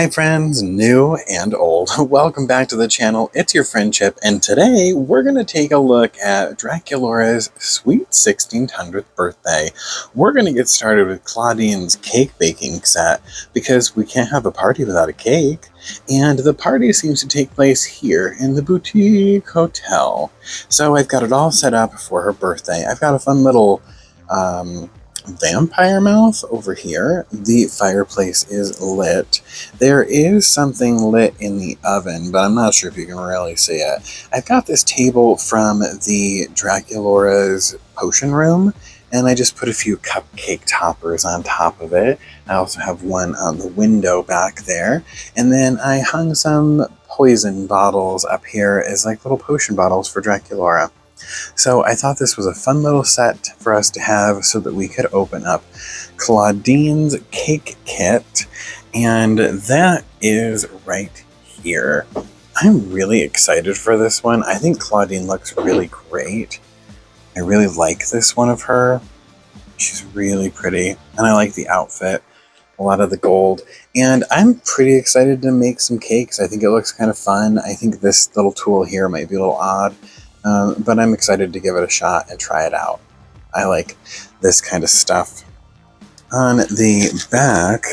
Hi friends, new and old. Welcome back to the channel. It's your FriendCHIP, and today we're going to take a look at Draculaura's sweet 1600th birthday. We're going to get started with Claudeen's cake baking set because we can't have a party without a cake. And the party seems to take place here in the boutique hotel. So I've got it all set up for her birthday. I've got a fun little vampire mouth over here. The fireplace is lit. There is something lit in the oven, but I'm not sure if you can really see it. I've got this table from the Draculaura's potion room, and I just put a few cupcake toppers on top of it. I also have one on the window back there, and then I hung some poison bottles up here as like little potion bottles for Draculaura. So I thought this was a fun little set for us to have so that we could open up Claudeen's cake kit, and that is right here. I'm really excited for this one. I think Claudeen looks really great. I really like this one of her. She's really pretty, and I like the outfit, a lot of the gold, and I'm pretty excited to make some cakes. I think it looks kind of fun. I think this little tool here might be a little odd, but I'm excited to give it a shot and try it out. I like this kind of stuff. On the back,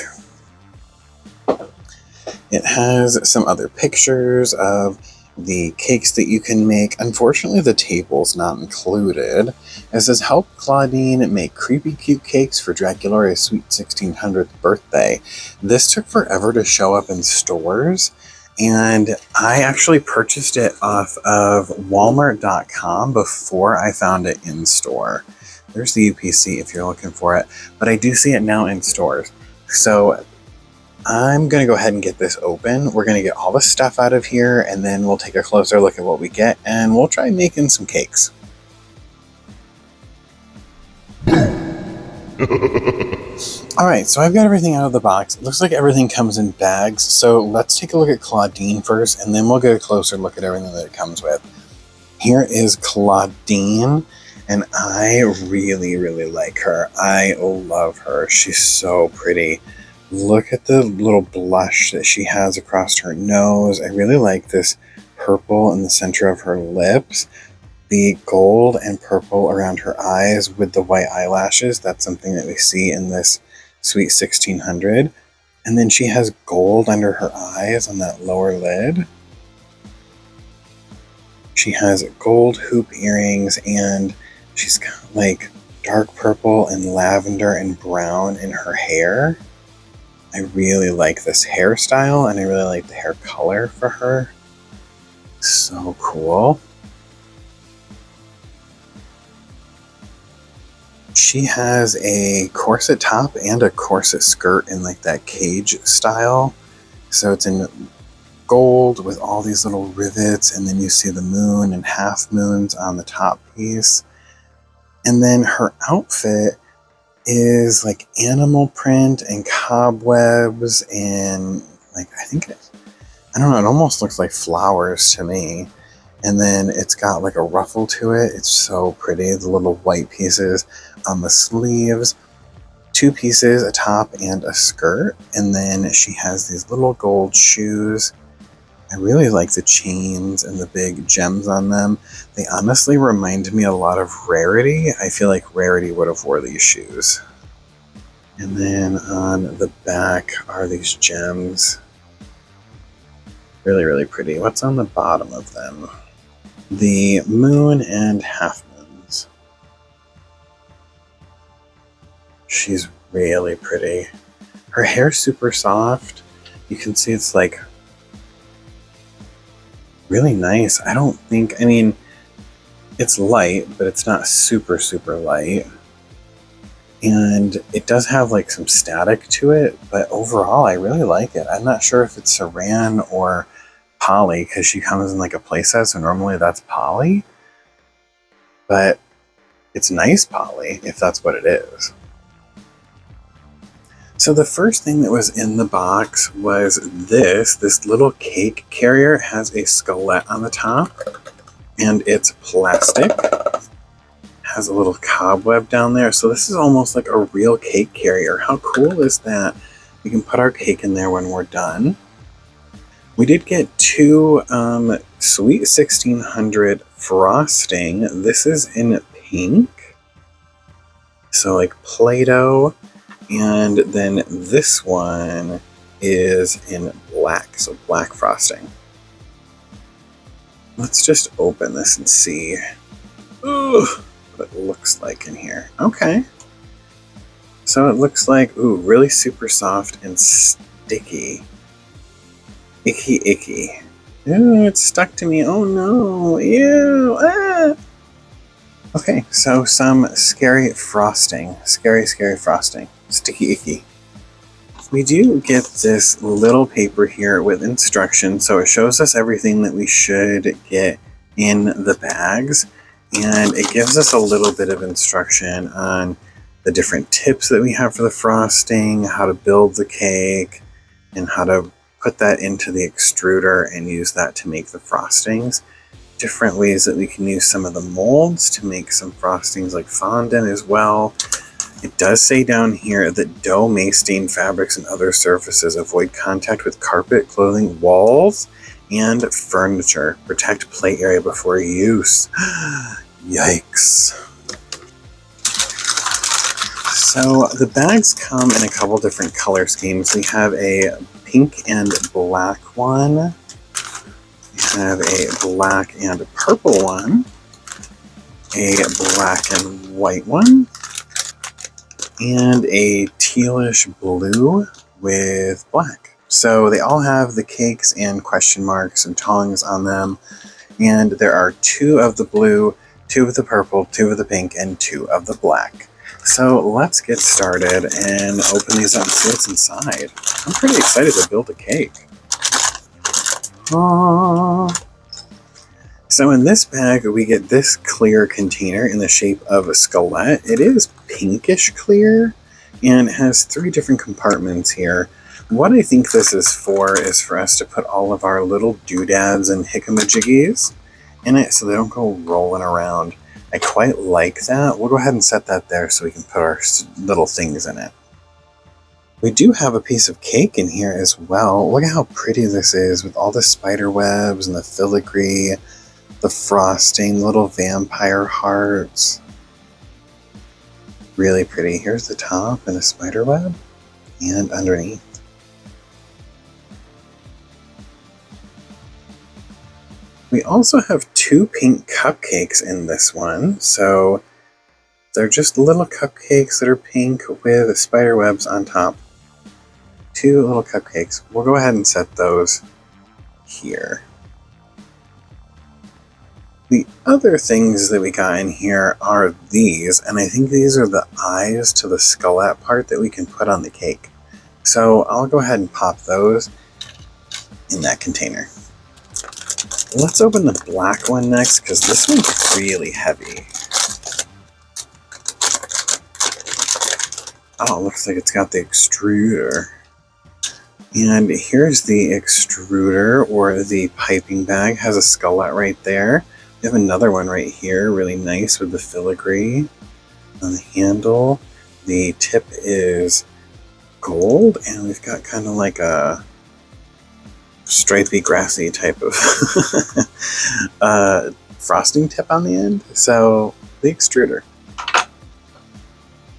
it has some other pictures of the cakes that you can make. Unfortunately, the table's not included. It says, help Claudeen make creepy cute cakes for Draculaura's sweet 1600th birthday. This took forever to show up in stores, and I actually purchased it off of Walmart.com before I found it in store. There's the UPC if you're looking for it, but I do see it now in stores. So I'm going to go ahead and get this open. We're going to get all the stuff out of here, and then we'll take a closer look at what we get, and we'll try making some cakes. Alright, so I've got everything out of the box. It looks like everything comes in bags, so let's take a look at Claudeen first, and then we'll get a closer look at everything that it comes with. Here is Claudeen, and I really, really like her. I love her. She's so pretty. Look at the little blush that she has across her nose. I really like this purple in the center of her lips. The gold and purple around her eyes with the white eyelashes. That's something that we see in this sweet 1600. And then she has gold under her eyes on that lower lid. She has gold hoop earrings, and she's got like dark purple and lavender and brown in her hair. I really like this hairstyle, and I really like the hair color for her. So cool. She has a corset top and a corset skirt in like that cage style. So it's in gold with all these little rivets, and then you see the moon and half moons on the top piece. And then her outfit is like animal print and cobwebs, and like I don't know, it almost looks like flowers to me. And then it's got like a ruffle to it. It's so pretty. The little white pieces on the sleeves, 2 pieces, a top and a skirt. And then she has these little gold shoes. I really like the chains and the big gems on them. They honestly remind me a lot of Rarity. I feel like Rarity would have wore these shoes. And then on the back are these gems. Really, really pretty. What's on the bottom of them? The moon and half moons. She's really pretty. Her hair's super soft. You can see it's like really nice. I mean, it's light, but it's not super, super light. And it does have like some static to it, but overall I really like it. I'm not sure if it's saran or poly, because she comes in like a playset, so normally that's poly, but it's nice poly if that's what it is. So the first thing that was in the box was this little cake carrier. It has a skelet on the top, and it's plastic. Has a little cobweb down there, so this is almost like a real cake carrier. How cool is that? We can put our cake in there when we're done. We did get two Sweet 1600 frosting. This is in pink, so like Play-Doh, and then this one is in black, so black frosting. Let's just open this and see what it looks like in here. Okay. So it looks like, ooh, really super soft and sticky. Icky, icky. Ooh, it's stuck to me. Oh no. Ew. Ah. Okay, so some scary frosting. Scary, scary frosting. Sticky, icky. We do get this little paper here with instructions, so it shows us everything that we should get in the bags, and it gives us a little bit of instruction on the different tips that we have for the frosting, how to build the cake, and how to put that into the extruder and use that to make the frostings. Different ways that we can use some of the molds to make some frostings like fondant as well. It does say down here that dough may stain fabrics and other surfaces. Avoid contact with carpet, clothing, walls, and furniture. Protect play area before use. Yikes. So the bags come in a couple different color schemes. We have a pink and black one. We have a black and purple one. A black and white one. And a tealish blue with black. So they all have the cakes and question marks and tongs on them. And there are 2 of the blue, 2 of the purple, 2 of the pink, and 2 of the black. So let's get started and open these up and see what's inside. I'm pretty excited to build a cake. Aww. So in this bag, we get this clear container in the shape of a skelet. It is pinkish clear and has 3 different compartments here. What I think this is for us to put all of our little doodads and hickamajiggies in it so they don't go rolling around. I quite like that. We'll go ahead and set that there so we can put our little things in it. We do have a piece of cake in here as well. Look at how pretty this is with all the spider webs and the filigree, the frosting, little vampire hearts. Really pretty. Here's the top and the spider web, and underneath. We also have 2 pink cupcakes in this one, so they're just little cupcakes that are pink with spider webs on top. 2 little cupcakes. We'll go ahead and set those here. The other things that we got in here are these, and I think these are the eyes to the skelet part that we can put on the cake. So I'll go ahead and pop those in that container. Let's open the black one next, because this one's really heavy. Oh, it looks like it's got the extruder. And here's the extruder, or the piping bag. Has a skelet right there. We have another one right here, really nice with the filigree on the handle. The tip is gold, and we've got kind of like a stripy, grassy type of frosting tip on the end. So, the extruder.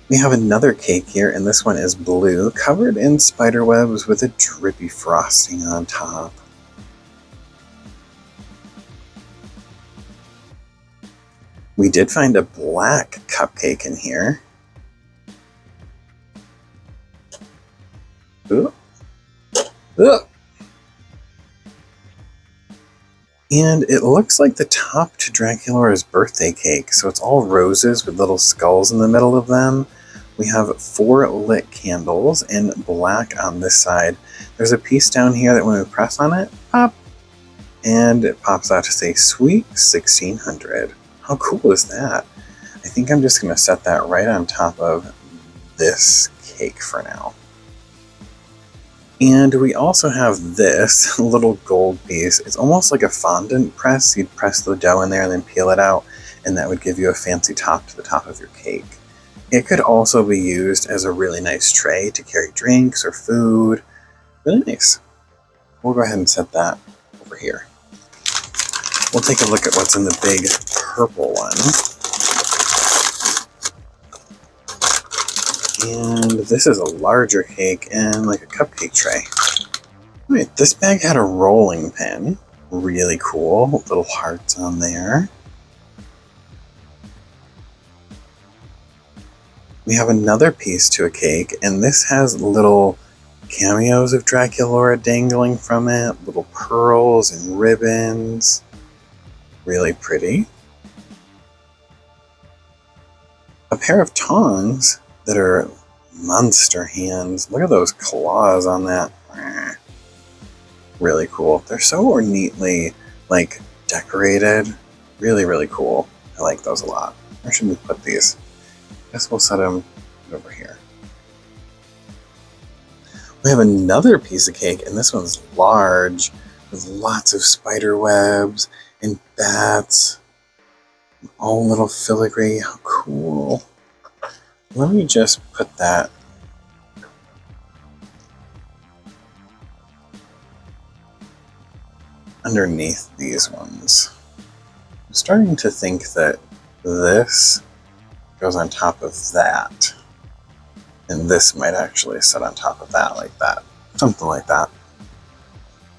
We have another cake here, and this one is blue, covered in spider webs with a drippy frosting on top. We did find a black cupcake in here. Ooh. Ooh. And it looks like the top to Draculaura's birthday cake. So it's all roses with little skulls in the middle of them. We have 4 lit candles in black on this side. There's a piece down here that when we press on it, pop, and it pops out to say Sweet 1600. How cool is that? I think I'm just going to set that right on top of this cake for now. And we also have this little gold piece. It's almost like a fondant press. You'd press the dough in there and then peel it out, and that would give you a fancy top to the top of your cake. It could also be used as a really nice tray to carry drinks or food. Really nice. We'll go ahead and set that over here. We'll take a look at what's in the big purple one. And this is a larger cake and like a cupcake tray. Wait, this bag had a rolling pin. Really cool. Little hearts on there. We have another piece to a cake, and this has little cameos of Draculaura dangling from it. Little pearls and ribbons. Really pretty. A pair of tongs that are monster hands. Look at those claws on that. Really cool. They're so ornately like decorated. Really, really cool. I like those a lot. Where should we put these? I guess we'll set them over here. We have another piece of cake, and this one's large with lots of spider webs and bats. All little filigree. How cool. Let me just put that underneath these ones. I'm starting to think that this goes on top of that. And this might actually sit on top of that like that. Something like that.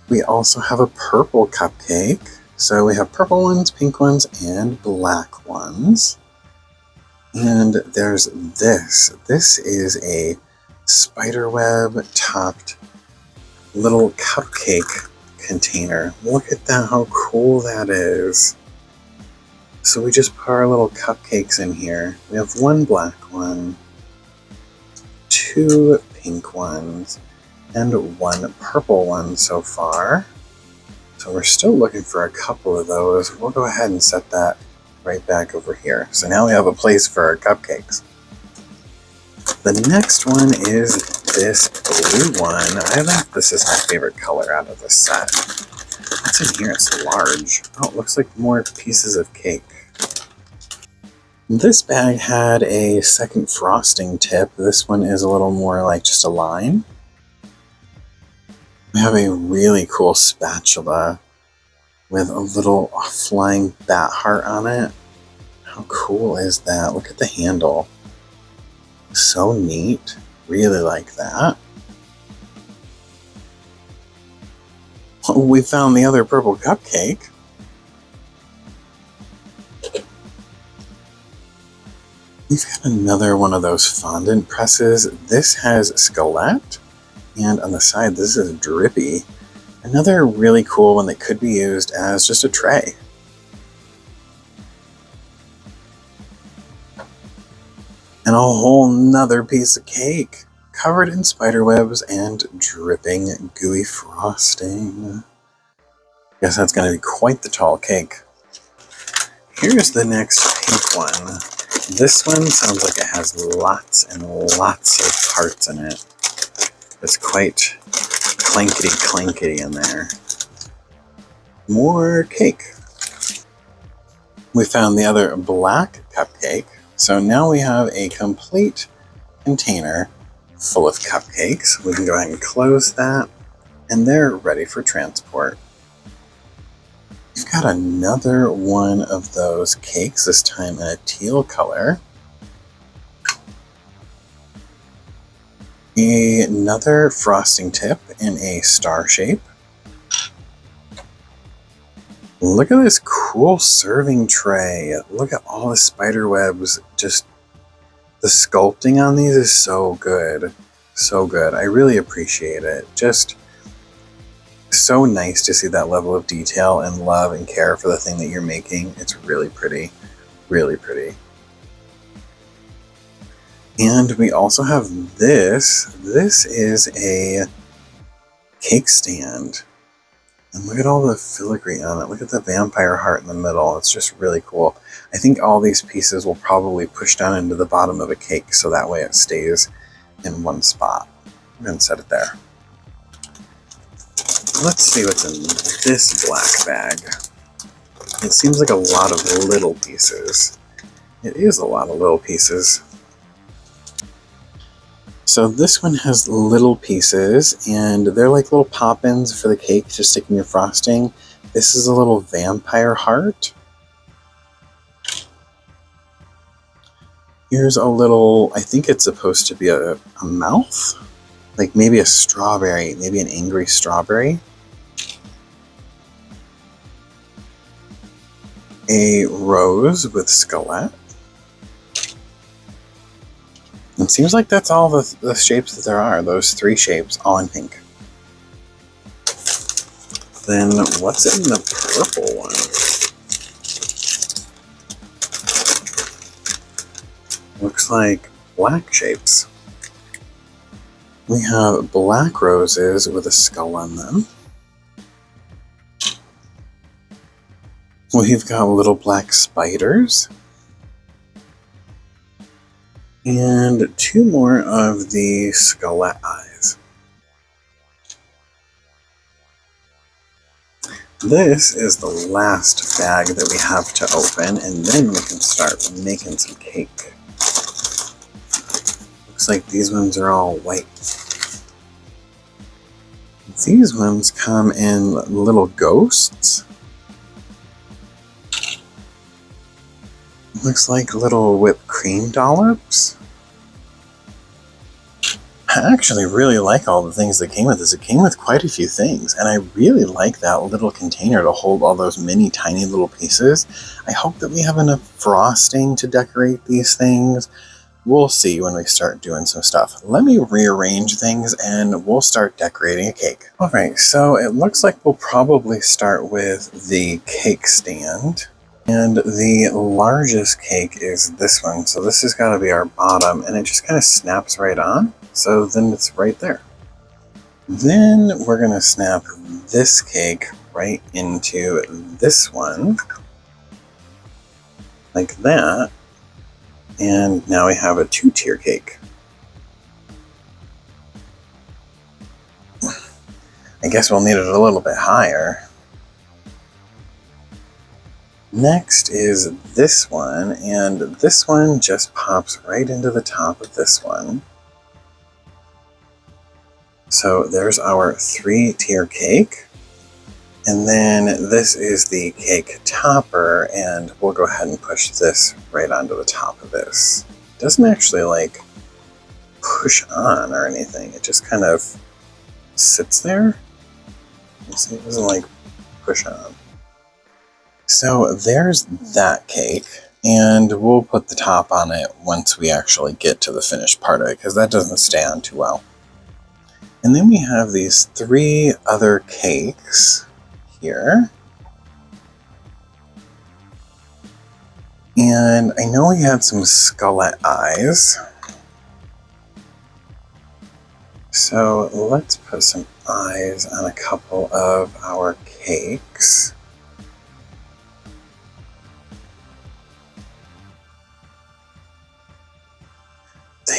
We also have a purple cupcake. So we have purple ones, pink ones, and black ones. And there's this. This is a spiderweb topped little cupcake container. Look at that, how cool that is. So we just put our little cupcakes in here. We have one black one, two pink ones, and one purple one so far. So we're still looking for a couple of those. We'll go ahead and set that right back over here. So now we have a place for our cupcakes. The next one is this blue one. I think this is my favorite color out of the set. What's in here? It's large. Oh, it looks like more pieces of cake. This bag had a second frosting tip. This one is a little more like just a line. We have a really cool spatula with a little flying bat heart on it. How cool is that? Look at the handle. So neat. Really like that. Oh, we found the other purple cupcake. We've got another one of those fondant presses. This has Skelette. And on the side, this is Drippy. Another really cool one that could be used as just a tray. And a whole nother piece of cake covered in spider webs and dripping gooey frosting. Guess that's going to be quite the tall cake. Here's the next pink one. This one sounds like it has lots and lots of parts in it. It's quite clankety in there. More cake. We found the other black cupcake. So now we have a complete container full of cupcakes. We can go ahead and close that, and they're ready for transport. We've got another one of those cakes, this time in a teal color. Another frosting tip in a star shape. Look at this cool serving tray. Look at all the spider webs. Just the sculpting on these is so good. So good. I really appreciate it. Just so nice to see that level of detail and love and care for the thing that you're making. It's really pretty. Really pretty. And we also have this. This is a cake stand. And look at all the filigree on it. Look at the vampire heart in the middle. It's just really cool. I think all these pieces will probably push down into the bottom of a cake so that way it stays in one spot. I'm going to set it there. Let's see what's in this black bag. It seems like a lot of little pieces. It is a lot of little pieces. So this one has little pieces, and they're like little pop-ins for the cake to stick in your frosting. This is a little vampire heart. Here's a little, I think it's supposed to be a mouth. Like maybe a strawberry, maybe an angry strawberry. A rose with skelet. It seems like that's all the shapes that there are, those 3 shapes, all in pink. Then what's in the purple one? Looks like black shapes. We have black roses with a skull on them. We've got little black spiders. And 2 more of the skelet eyes. This is the last bag that we have to open, and then we can start making some cake. Looks like these ones are all white. These ones come in little ghosts. Looks like little whipped cream dollops. I actually really like all the things that came with this. It came with quite a few things, and I really like that little container to hold all those mini tiny little pieces. I hope that we have enough frosting to decorate these things. We'll see when we start doing some stuff. Let me rearrange things and we'll start decorating a cake. Alright, so it looks like we'll probably start with the cake stand. And the largest cake is this one. So this has got to be our bottom, and it just kind of snaps right on. So then it's right there. Then we're going to snap this cake right into this one. Like that. And now we have a 2-tier cake. I guess we'll need it a little bit higher. Next is this one, and this one just pops right into the top of this one. So there's our 3-tier cake. And then this is the cake topper, and we'll go ahead and push this right onto the top of this. It doesn't actually like push on or anything. It just kind of sits there. You see, it doesn't like push on. So there's that cake, and we'll put the top on it once we actually get to the finished part of it, because that doesn't stay on too well. And then we have these 3 other cakes here. And I know we had some skelet eyes. So let's put some eyes on a couple of our cakes.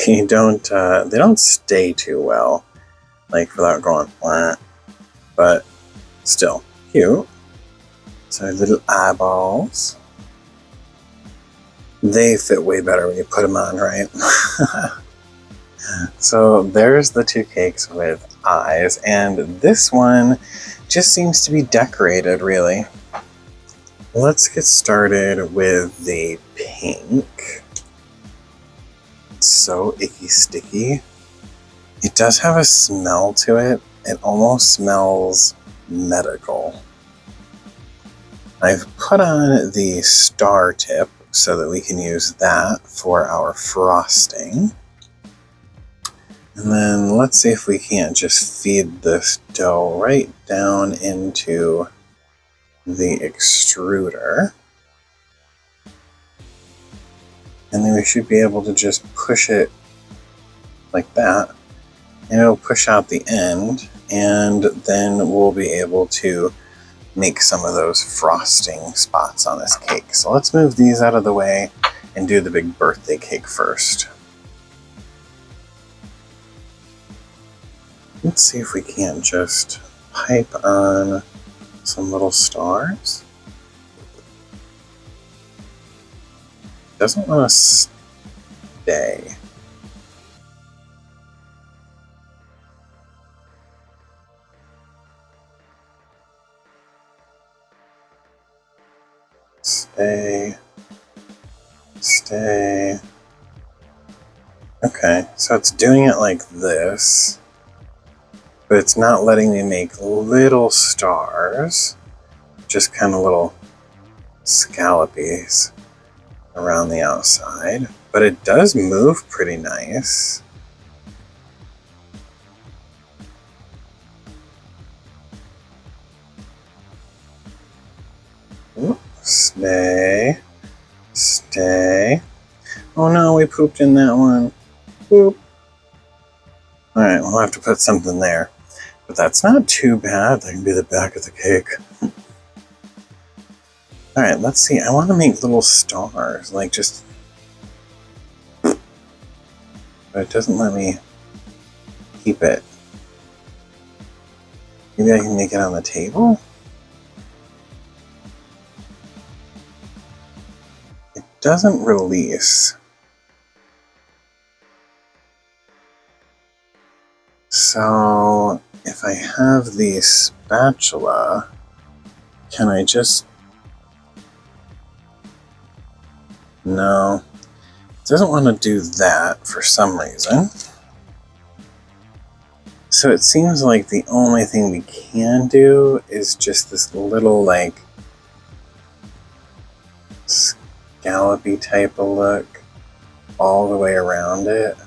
They don't stay too well, like without going flat, but still cute. So little eyeballs. They fit way better when you put them on, right? So there's the 2 cakes with eyes, and this one just seems to be decorated, really. Let's get started with the pink. It's so icky sticky. It does have a smell to it. It almost smells medical. I've put on the star tip so that we can use that for our frosting. And then let's see if we can't just feed this dough right down into the extruder. And then we should be able to just push it like that. And it'll push out the end, and then we'll be able to make some of those frosting spots on this cake. So let's move these out of the way and do the big birthday cake first. Let's see if we can't just pipe on some little stars. Doesn't want to stay. Stay. Stay. Okay, so it's doing it like this, but it's not letting me make little stars, just kind of little scallopies around the outside, but it does move pretty nice. Ooh, stay, stay. Oh no, we pooped in that one. Boop. Alright, we'll have to put something there. But that's not too bad. That can be the back of the cake. Alright, let's see. I want to make little stars. Like just... But it doesn't let me keep it. Maybe I can make it on the table? It doesn't release. So, if I have the spatula, can I just... No. It doesn't want to do that for some reason. So it seems like the only thing we can do is just this little, like, scallopy type of look all the way around it.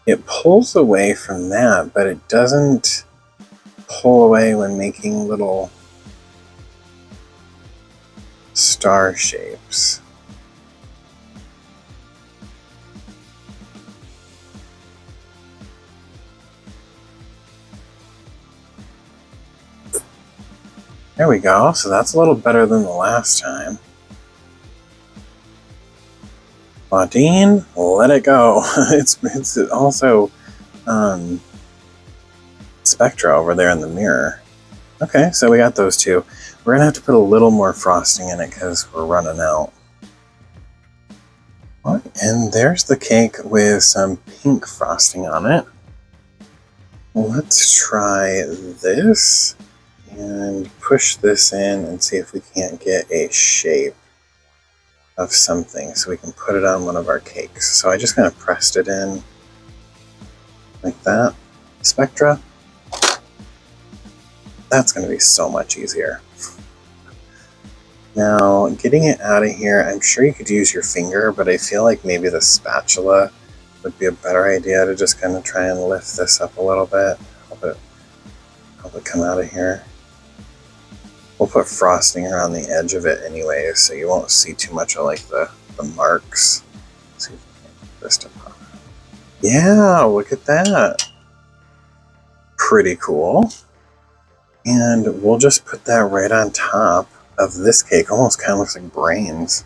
It pulls away from that, but it doesn't pull away when making little star shapes. There we go, so that's a little better than the last time. Claudine, let it go. It's also Spectra over there in the mirror. Okay, so we got those two. We're gonna have to put a little more frosting in it because we're running out. And there's the cake with some pink frosting on it. Let's try this and push this in and see if we can't get a shape of something so we can put it on one of our cakes. So I just kind of pressed it in like that. Spectra. That's going to be so much easier. Now, getting it out of here, I'm sure you could use your finger, but I feel like maybe the spatula would be a better idea to just kind of try and lift this up a little bit. Help it come out of here. We'll put frosting around the edge of it anyway, so you won't see too much of like the marks. Let's see if we can get this to pop. Yeah, look at that. Pretty cool. And we'll just put that right on top of this cake. Almost kind of looks like brains.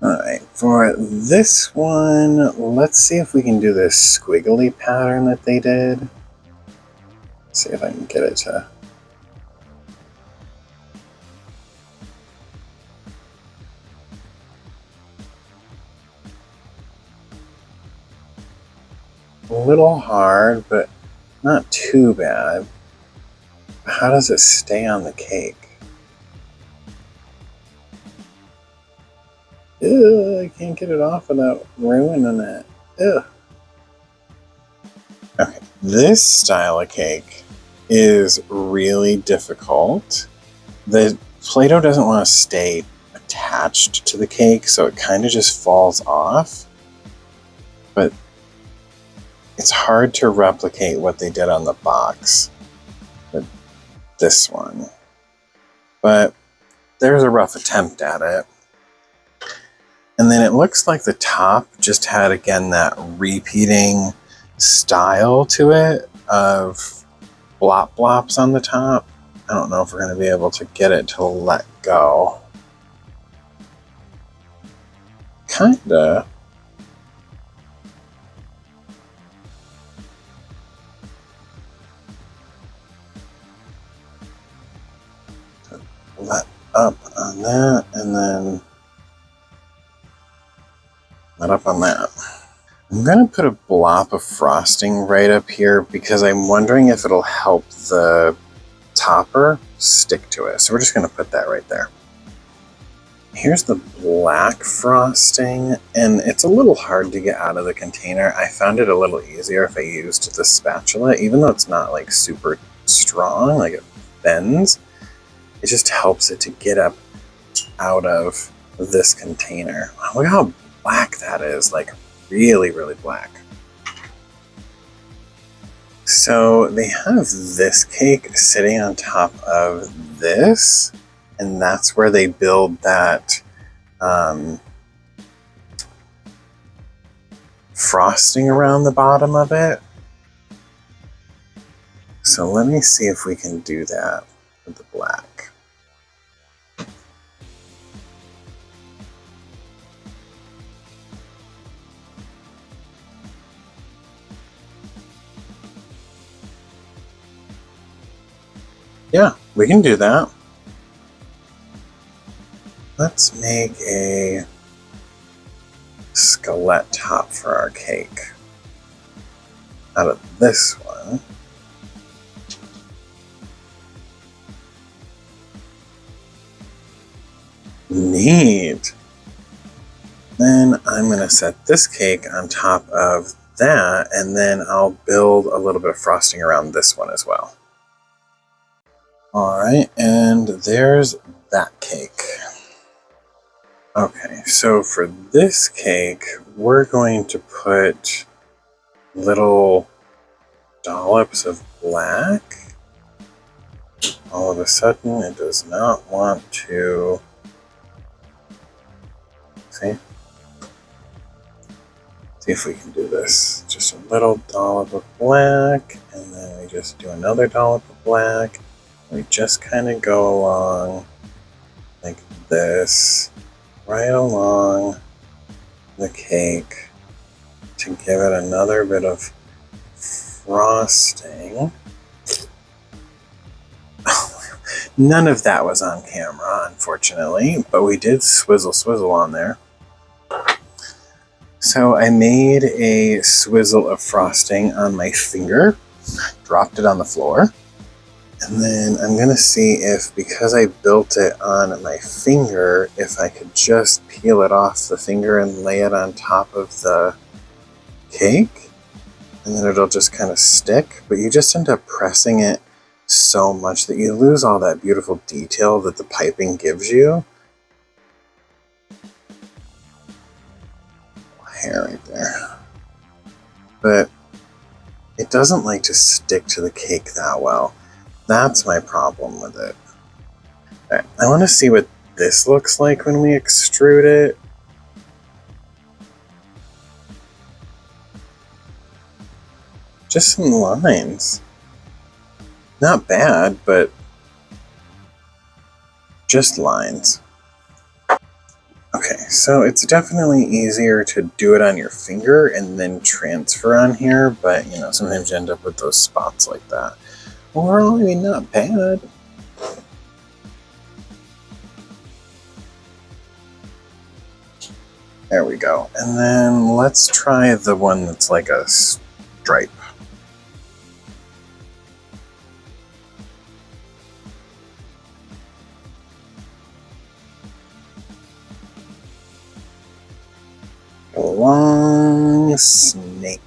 Alright, for this one, let's see if we can do this squiggly pattern that they did. Let's see if I can get it to... A little hard, but not too bad. How does it stay on the cake? Ugh, I can't get it off without ruining it. Ugh. Okay, this style of cake is really difficult. The Play-Doh doesn't want to stay attached to the cake, so it kind of just falls off. But it's hard to replicate what they did on the box with this one. But there's a rough attempt at it. And then it looks like the top just had, again, that repeating style to it of blop blops on the top. I don't know if we're going to be able to get it to let go. Kinda. Let up on that, and then let up on that. I'm going to put a blob of frosting right up here because I'm wondering if it'll help the topper stick to it. So we're just going to put that right there. Here's the black frosting, and it's a little hard to get out of the container. I found it a little easier if I used the spatula, even though it's not like super strong, like it bends. It just helps it to get up out of this container. Look how black that is, like really, really black. So they have this cake sitting on top of this, and that's where they build that frosting around the bottom of it. So let me see if we can do that with the black. Yeah, we can do that. Let's make a skeleton top for our cake out of this one. Neat. Then I'm going to set this cake on top of that, and then I'll build a little bit of frosting around this one as well. Alright, and there's that cake. Okay, so for this cake, we're going to put little dollops of black. All of a sudden, it does not want to... See if we can do this. Just a little dollop of black, and then we just do another dollop of black. We just kind of go along like this, right along the cake to give it another bit of frosting. None of that was on camera, unfortunately, but we did swizzle on there. So I made a swizzle of frosting on my finger, dropped it on the floor. And then I'm going to see if, because I built it on my finger, if I could just peel it off the finger and lay it on top of the cake. And then it'll just kind of stick. But you just end up pressing it so much that you lose all that beautiful detail that the piping gives you. Hair right there. But it doesn't like to stick to the cake that well. That's my problem with it. Alright, I want to see what this looks like when we extrude it. Just some lines. Not bad, but just lines. Okay, so it's definitely easier to do it on your finger and then transfer on here, but you know, sometimes you end up with those spots like that. Overall, I mean, not bad. There we go. And then let's try the one that's like a stripe. A long snake.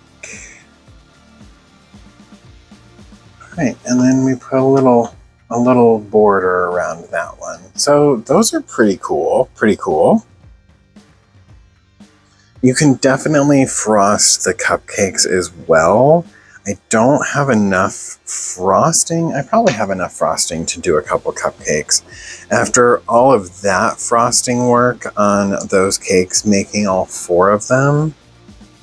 Right, and then we put a little border around that one. So those are pretty cool, You can definitely frost the cupcakes as well. I don't have enough frosting. I probably have enough frosting to do a couple cupcakes. After all of that frosting work on those cakes, making all 4 of them,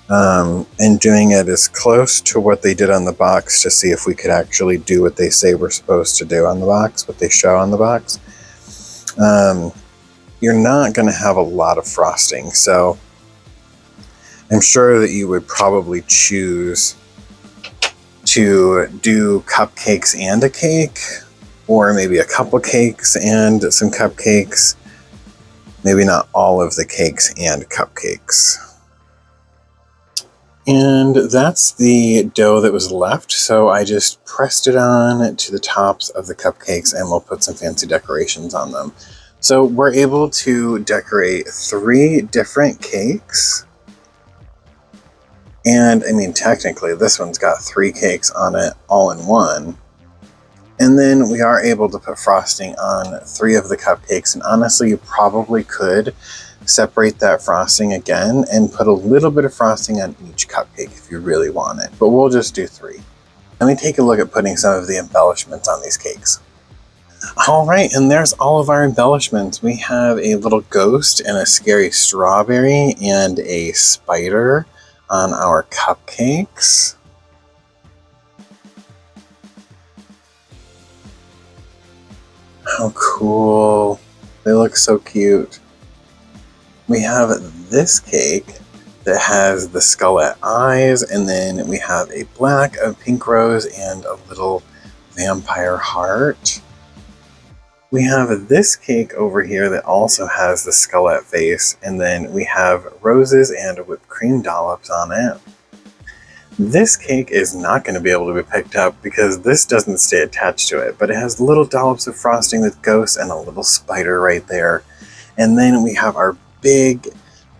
and doing it as close to what they did on the box to see if we could actually do what they say we're supposed to do on the box, what they show on the box. You're not going to have a lot of frosting, so I'm sure that you would probably choose to do cupcakes and a cake, or maybe a couple cakes and some cupcakes. Maybe not all of the cakes and cupcakes. And that's the dough that was left, so I just pressed it on to the tops of the cupcakes and we'll put some fancy decorations on them. So we're able to decorate 3 different cakes. And I mean, technically this one's got 3 cakes on it all in one. And then we are able to put frosting on 3 of the cupcakes, and honestly you probably could separate that frosting again and put a little bit of frosting on each cupcake if you really want it, but we'll just do 3. Let me take a look at putting some of the embellishments on these cakes. All right, and there's all of our embellishments. We have a little ghost and a scary strawberry and a spider on our cupcakes. How cool. They look so cute. We have this cake that has the skullette eyes, and then we have a black, a pink rose, and a little vampire heart. We have this cake over here that also has the skullette face, and then we have roses and whipped cream dollops on it. This cake is not going to be able to be picked up because this doesn't stay attached to it, but it has little dollops of frosting with ghosts and a little spider right there. And then we have our big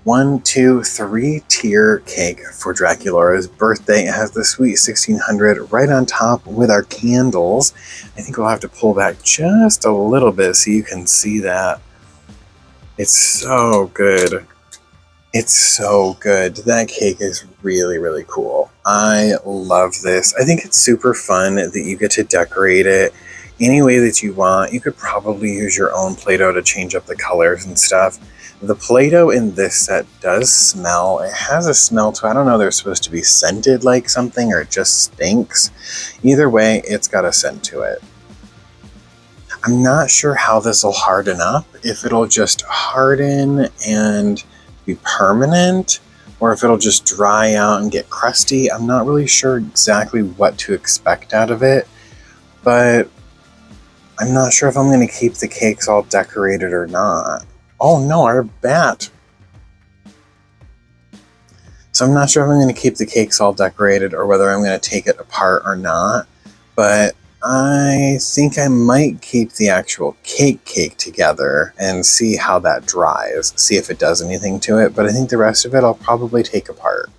1, 2, 3 tier cake for Draculaura's birthday. It has the sweet 1600 right on top with our candles. I think we'll have to pull back just a little bit so you can see that. It's so good. It's so good. That cake is really, really cool. I love this. I think it's super fun that you get to decorate it any way that you want. You could probably use your own Play-Doh to change up the colors and stuff. The Play-Doh in this set does smell. It has a smell to it. I don't know if they're supposed to be scented like something or it just stinks. Either way, it's got a scent to it. I'm not sure how this will harden up, if it'll just harden and be permanent, or if it'll just dry out and get crusty. I'm not really sure exactly what to expect out of it, but I'm not sure if I'm going to keep the cakes all decorated or not. Oh no, our bat. So I'm not sure if I'm going to keep the cakes all decorated or whether I'm going to take it apart or not, but I think I might keep the actual cake together and see how that dries, see if it does anything to it, but I think the rest of it I'll probably take apart.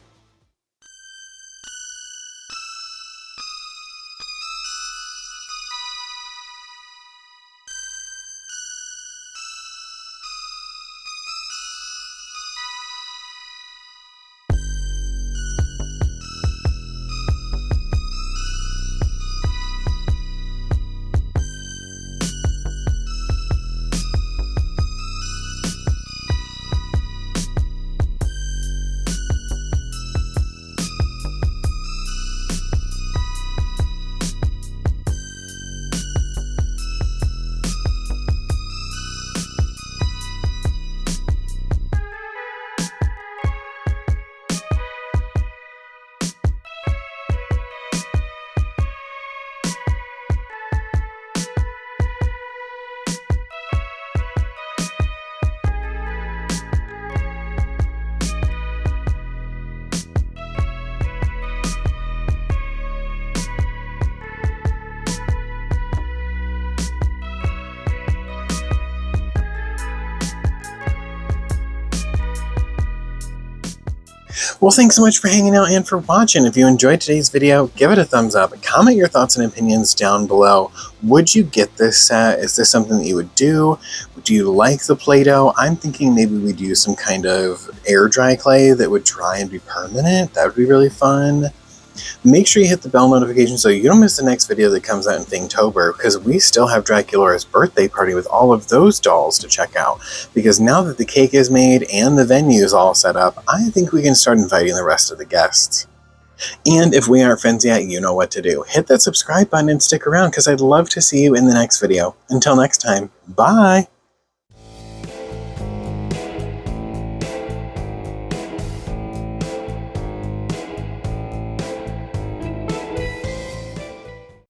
Well, thanks so much for hanging out and for watching. If you enjoyed today's video, give it a thumbs up. Comment your thoughts and opinions down below. Would you get this set? Is this something that you would do? Do you like the Play-Doh? I'm thinking maybe we'd use some kind of air dry clay that would dry and be permanent. That would be really fun. Make sure you hit the bell notification so you don't miss the next video that comes out in Fangtober, because we still have Draculaura's birthday party with all of those dolls to check out. Because now that the cake is made and the venue is all set up, I think we can start inviting the rest of the guests. And if we aren't friends yet, you know what to do. Hit that subscribe button and stick around because I'd love to see you in the next video. Until next time, bye!